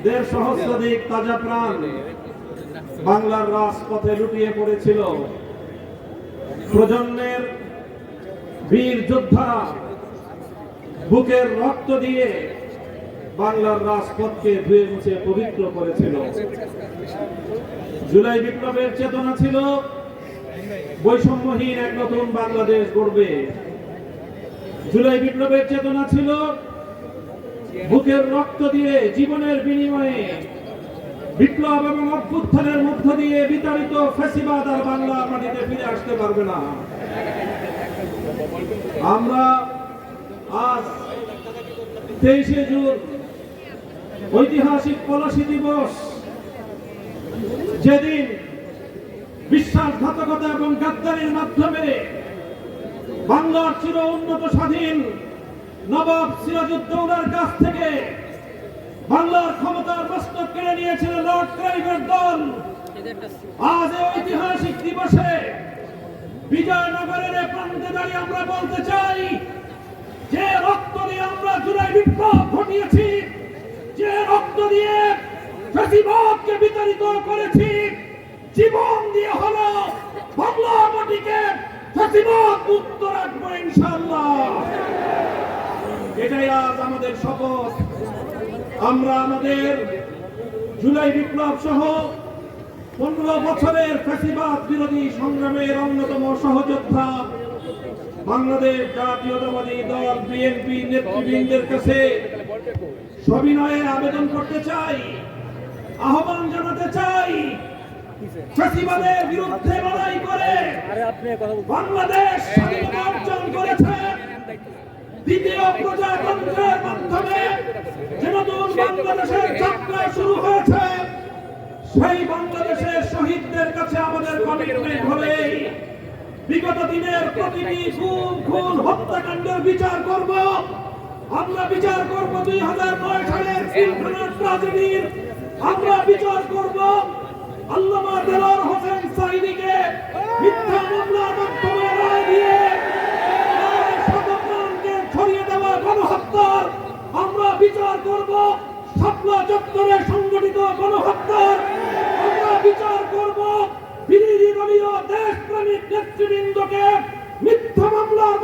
দেড় সহস্রাধিক তাজা প্রাণ বাংলার রাজপথে লুটিয়ে পড়েছিল। প্রজন্মের বীর যোদ্ধারা বুকের রক্ত দিয়ে বাংলার রাজপথকে ধুয়ে মুছে পবিত্র করেছিল। জুলাই বিপ্লবের চেতনা ছিল বৈষম্যহীন এক নতুন বাংলাদেশ গড়বে। জুলাই বিপ্লবের চেতনা ছিল বুকের রক্ত দিয়ে জীবনের বিনিময়ে বিপ্লব এবং অভ্যুত্থানের মধ্য দিয়ে বিতাড়িত ফ্যাসিবাদ আর বাংলার মাটিতে ফিরে আসতে পারবে না। আমরা আজ 23শে জুন ঐতিহাসিক পলাশী দিবস, যেদিন বিশ্বাসঘাতকতা এবং গাদ্দারির মাধ্যমে বাংলার চির উন্নত স্বাধীন নবাব সিরাজউদ্দৌলার কাছ থেকে বাংলার ক্ষমতার মস্তক কেড়ে নিয়েছিল লর্ড ক্লাইভের দল। আজ এই ঐতিহাসিক দিবসে বিজয়নগরের প্রান্তে দাঁড়িয়ে আমরা বলতে চাই, যে রক্ত দিয়ে আমরা জুলাই বিপ্লব ঘটিয়েছি, যে রক্ত দিয়ে ফ্যাসিবাদকে বিতাড়িত করেছি, জীবন দিয়ে হলো বাংলা মাটিকে ফ্যাসিবাদ মুক্ত রাখবো ইনশাআল্লাহ। এটাই আজ আমাদের শপথ। আমরা আমাদের জুলাই বিপ্লব সহ 15 বছরের ফ্যাসিবাদ বিরোধী সংগ্রামের অন্যতম সহযোদ্ধা বাংলাদেশ জাতীয়তাবাদী দল বিএনপি নেতৃবৃন্দের কাছে সবিনয়ে আবেদন করতে চাই, আহ্বান জানাতে চাই, ফ্যাসিবাদের বিরুদ্ধে লড়াই করে বাংলাদেশ স্বাধীনতা অর্জন করেছে। দ্বিতীয় প্রজাতন্ত্রের মাধ্যমে যে নতুন বাংলাদেশের যাত্রা শুরু হয়েছে, সেই বাংলাদেশের শহীদদের কাছে আমাদের কমিটমেন্ট হলে বিগত দিনের প্রতিটি খুন হত্যাকাণ্ডের বিচার করব। আমরা বিচার করব 2009 সালের পিলখানা ট্র্যাজেডির, আমরা বিচার করব আল্লামা দেলোয়ার হোসেন সাঈদীকে মিথ্যা মামলার মাধ্যমে রায় দিয়ে শতপ্রাণকে ছড়িয়ে দেওয়া গণহত্যার, আমরা বিচার করব শাপলা চত্বরে সংগঠিত গণহত্যার, আমরা বিচার করব বিরোধী দলীয় দেশপ্রেমিক নেতৃবৃন্দকে মিথ্যা মামলার